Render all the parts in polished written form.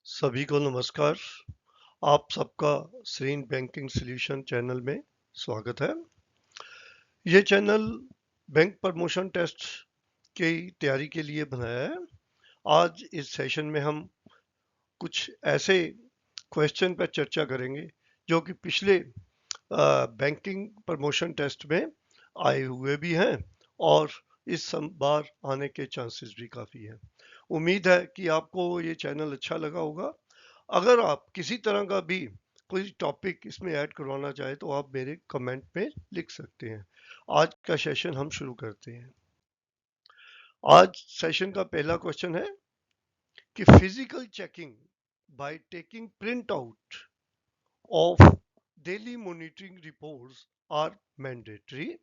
सभी को नमस्कार। आप सबका श्रीन बैंकिंग सॉल्यूशन चैनल में स्वागत है। ये चैनल बैंक प्रमोशन टेस्ट की तैयारी के लिए बनाया है। आज इस सेशन में हम कुछ ऐसे क्वेश्चन पर चर्चा करेंगे जो कि पिछले बैंकिंग प्रमोशन टेस्ट में आए हुए भी हैं और इस बार आने के चांसेस भी काफ़ी हैं। उम्मीद है कि आपको ये चैनल अच्छा लगा होगा। अगर आप किसी तरह का भी कोई टॉपिक इसमें ऐड करवाना चाहे तो आप मेरे कमेंट में लिख सकते हैं। आज का सेशन हम शुरू करते हैं। आज सेशन का पहला क्वेश्चन है कि physical checking by taking print out of daily monitoring reports are mandatory.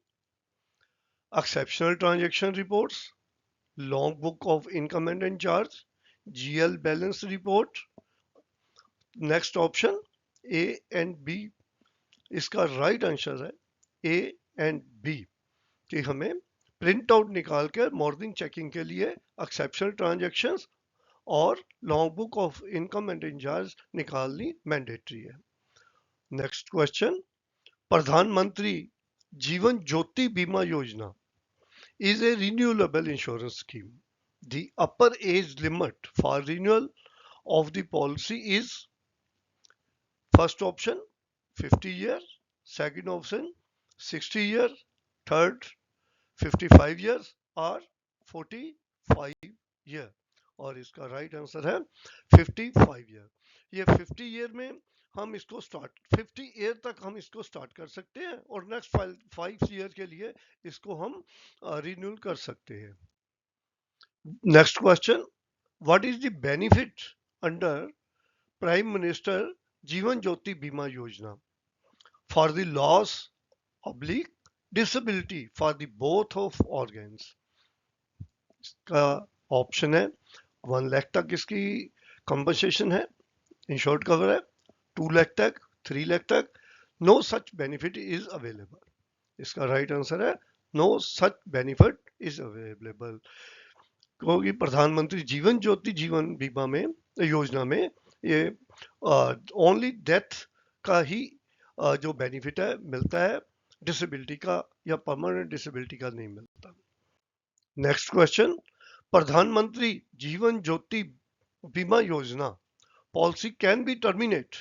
Exceptional transaction reports, long book of income and charge, GL balance report. Next option A and B. इसका right answer है A and B कि हमें print out निकाल कर morning checking के लिए exceptional transactions और long book of income and in charge निकालनी मैंडेटरी है। नेक्स्ट क्वेश्चन, प्रधानमंत्री जीवन ज्योति बीमा योजना is a renewable insurance scheme. The upper age limit for renewal of the policy is first option 50 years, second option 60 years, third 55 years और 45 year. और इसका right answer है 55 year. ये 50 year में हम इसको 50 ईयर तक हम इसको स्टार्ट कर सकते हैं और नेक्स्ट 5 ईयर के लिए इसको हम रिन्यूल कर सकते हैं। Next question, what is the benefit under prime minister जीवन ज्योति बीमा योजना for the loss oblique disability for the both of organs. का ऑप्शन है 1 लाख तक इसकी कंपनसेशन है, इंश्योर्ड कवर है, 2 लाख तक, 3 लाख तक। No such benefit is available. इसका राइट आंसर है no such benefit is available, क्योंकि प्रधानमंत्री जीवन ज्योति जीवन बीमा में योजना में ये ओनली डेथ का ही जो बेनिफिट है मिलता है, डिसेबिलिटी का या परमानेंट डिसेबिलिटी का नहीं मिलता। नेक्स्ट क्वेश्चन, प्रधानमंत्री जीवन ज्योति बीमा योजना policy can be terminated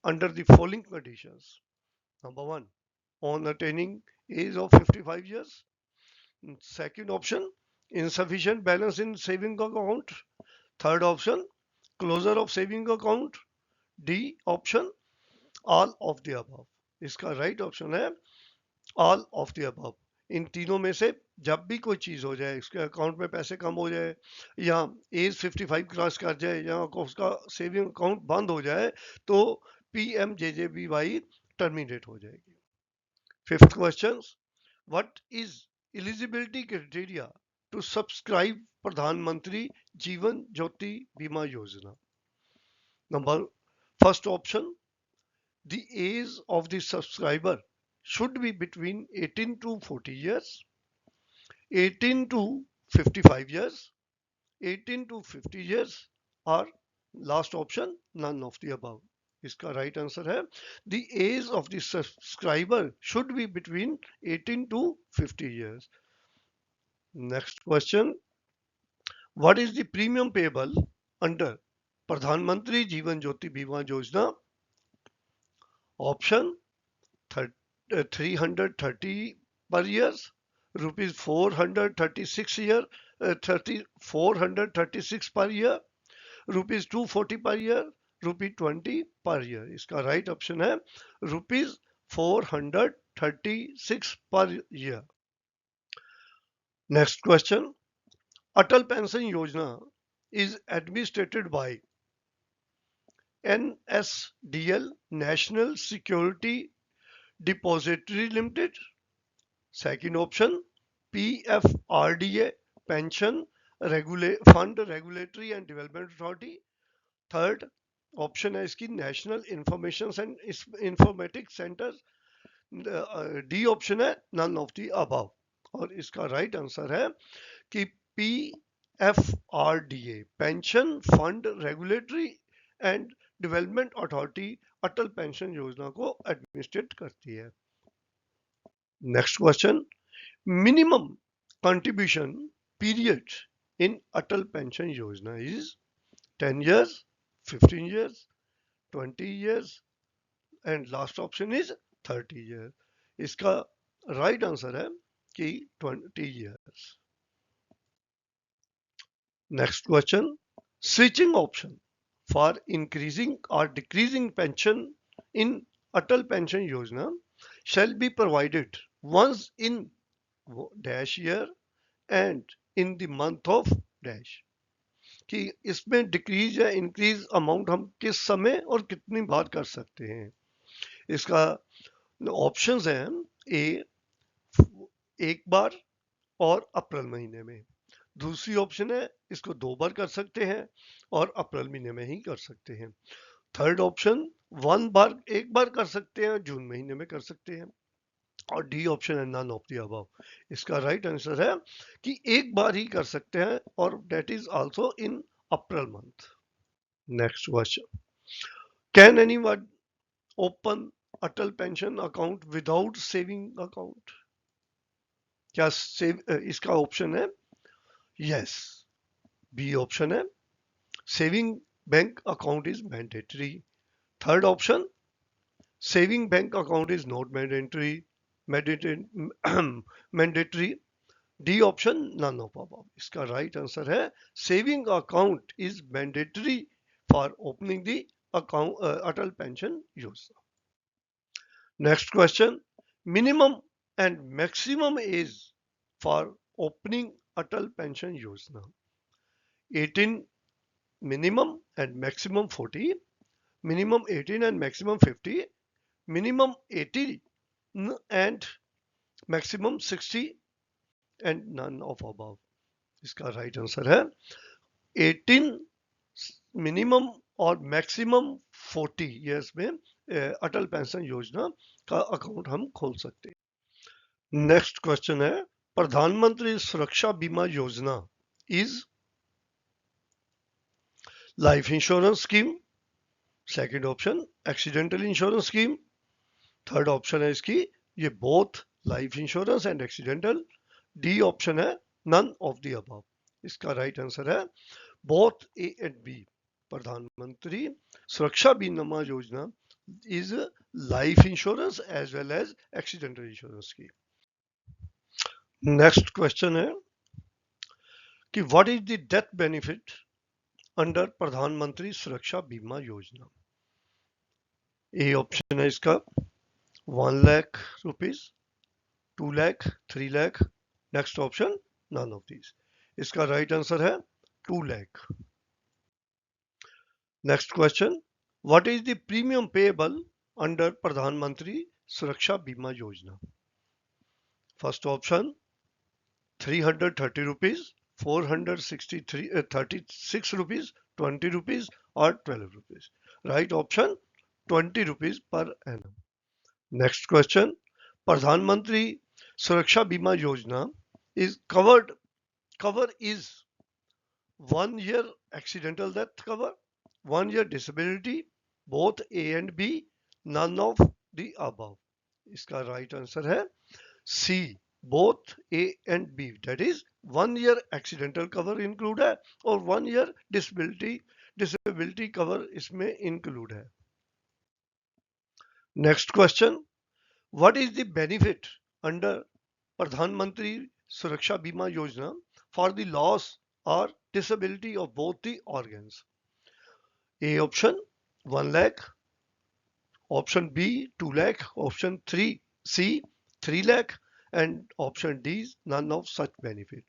under the following conditions. Number one, on attaining age of 55 years. Second option, insufficient balance in saving account. Third option, closure of saving account. D option, all of the above. इसका right option है all of the above. इन तीनों में से जब भी कोई चीज हो जाए, इसके अकाउंट में पैसे कम हो जाए या एज 55 क्रॉस कर जाए या उसका सेविंग अकाउंट बंद हो जाए तो PMJJBY टर्मिनेट हो जाएगी। Fifth question, what is eligibility criteria to subscribe Pradhan Mantri Jeevan Jyoti Bima Yojana. Number first option, the age of the subscriber should be between 18 to 40 years, 18 to 55 years, 18 to 50 years or last option none of the above। इसका right answer है the age of the subscriber should be between 18 to 50 years। next question, what is the premium payable under प्रधानमंत्री जीवन ज्योति बीमा योजना। Option 330 per year, rupees 436 year, 436 per year, rupees 240 per year, rupee 20 per year। इसका right option है rupees 436 per year। Next question, Atal pension Yojana is administered by NSDL, National Security Depository Limited। Second option, PFRDA, Pension Fund Regulatory and Development Authority। Third option है इसकी national information informatics centre. D option है none of the above. और इसका right answer है कि PFRDA, pension fund regulatory and development authority Atal pension Yojana को administrate करती है। Next question, minimum contribution period in Atal pension Yojana is 10 years, 15 years, 20 years and last option is 30 years। इसका right answer है कि 20 years। Next question, switching option for increasing और decreasing pension इन Atal pension योजना shall be provided once in dash year and in the month of dash। कि इसमें decrease या increase amount हम किस समय और कितनी बार कर सकते हैं। इसका ऑप्शंस हैं, ए एक बार और अप्रैल महीने में, दूसरी ऑप्शन है इसको 2 बार कर सकते हैं और अप्रैल महीने में ही कर सकते हैं, थर्ड ऑप्शन एक बार कर सकते हैं, जून महीने में कर सकते हैं, और डी ऑप्शन है नन ऑफ द अबव। इसका राइट आंसर है कि एक बार ही कर सकते हैं और that is also in April month. Next question, can anyone open Atal pension account without saving account? क्या इसका ऑप्शन है यस, बी ऑप्शन है saving bank account is mandatory, third option saving bank account is not mandatory, D option none of above. इसका right answer है saving account is mandatory for opening the account Atal pension Yojana. Next question, minimum and maximum age for opening Atal pension Yojana, 18 minimum and maximum 40, minimum 18 and maximum 50, minimum 80 and maximum 60 and none of above। इसका right answer है 18 minimum और maximum 40 years में अटल pension योजना का account हम खोल सकते हैं। नेक्स्ट क्वेश्चन है, प्रधानमंत्री Suraksha Bima Yojana is life insurance scheme, second option accidental insurance scheme, third option है इसकी ये both life insurance and accidental, D option है नन ऑफ द अबव। इसका राइट आंसर है both A and B. Pradhan Mantri Suraksha Bima Yojana is life insurance as well as accidental insurance की। Next question है कि what is the death benefit under Pradhan Mantri Suraksha Bima Yojana? A option है इसका 1 lakh rupees, 2 lakh, 3 lakh, next option none of these. इसका right answer है 2 lakh. Next question, what is the premium payable under Pradhan Mantri Suraksha Bima Yojana? First option 330 rupees, 436 rupees, 20 rupees और 12 rupees. Right option 20 rupees per annum. Next question, Pradhan Mantri Suraksha Bima Yojana is cover is 1 year accidental death cover, 1 year disability, both A and B, none of the above। इसका right answer है सी, both A and B, that is 1 year accidental cover include है और 1 year disability cover इसमें include है। Next question, what is the benefit under Pradhan Mantri Suraksha Bima योजना for the loss और disability of both the organs? A option 1 lakh, option B 2 lakh, option 3 C 3 lakh and option D is none of such benefit।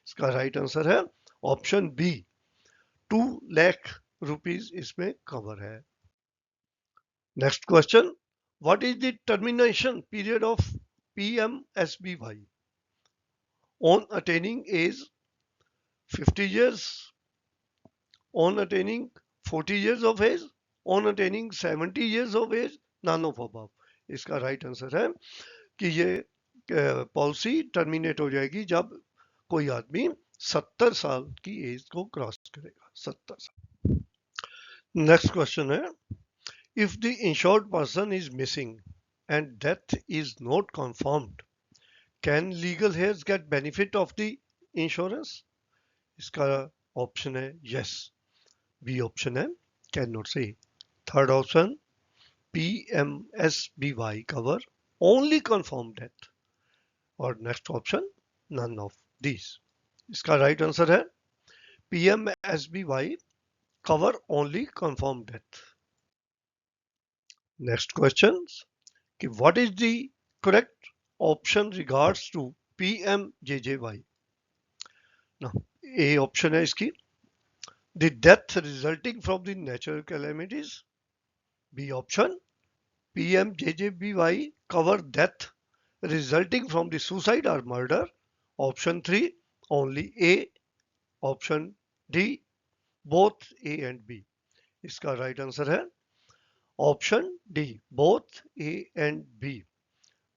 इसका right answer है option B 2 lakh rupees इसमें cover है। Next question, what is the termination period of PMSBY on attaining age 50 years, on attaining 40 years of age, on attaining 70 years of age, none of above। इसका right answer है कि ये policy terminate हो जाएगी जब कोई आदमी 70 साल की एज को क्रॉस करेगा, 70 साल। नेक्स्ट क्वेश्चन है, if the insured person is missing and death is not confirmed, can legal heirs get benefit of the insurance? इसका ऑप्शन है yes, बी ऑप्शन है कैन नॉट से, third option PMSBY cover only confirmed death, और next option none of these. इसका right answer है PMSBY cover only confirmed death. Next questions, what is the correct option regards to PMJJY? Now, A option है इसकी, the death resulting from the natural calamities. B option, PMJJBY cover death resulting from the suicide or murder. Option 3, only A. Option D, both A and B. इसका right answer है option D, both A and B.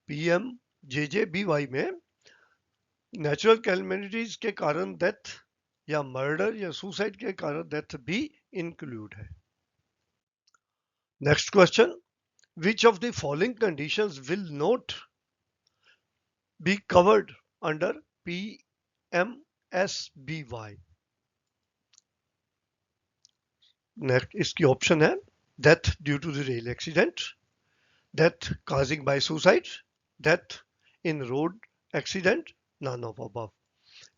PMJJBY में natural calamities के कारण death या murder या suicide के कारण death भी इंक्लूड है. Next question, which of the following conditions will not be covered under PMSBY? Next इसकी ऑप्शन है death due to the rail accident, death causing by suicide, death in road accident, none of above.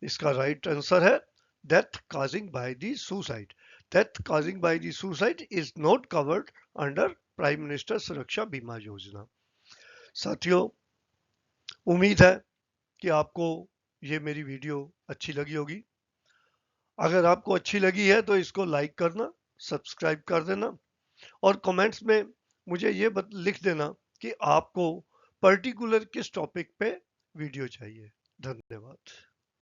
इसका right answer है death causing by the suicide. Death causing by the suicide is not covered under prime minister सुरक्षा बीमा योजना. साथियों, उम्मीद है कि आपको ये मेरी वीडियो अच्छी लगी होगी. अगर आपको अच्छी लगी है तो इसको लाइक करना, सब्सक्राइब कर देना और कमेंट्स में मुझे ये लिख देना कि आपको पर्टिकुलर किस टॉपिक पे वीडियो चाहिए. धन्यवाद.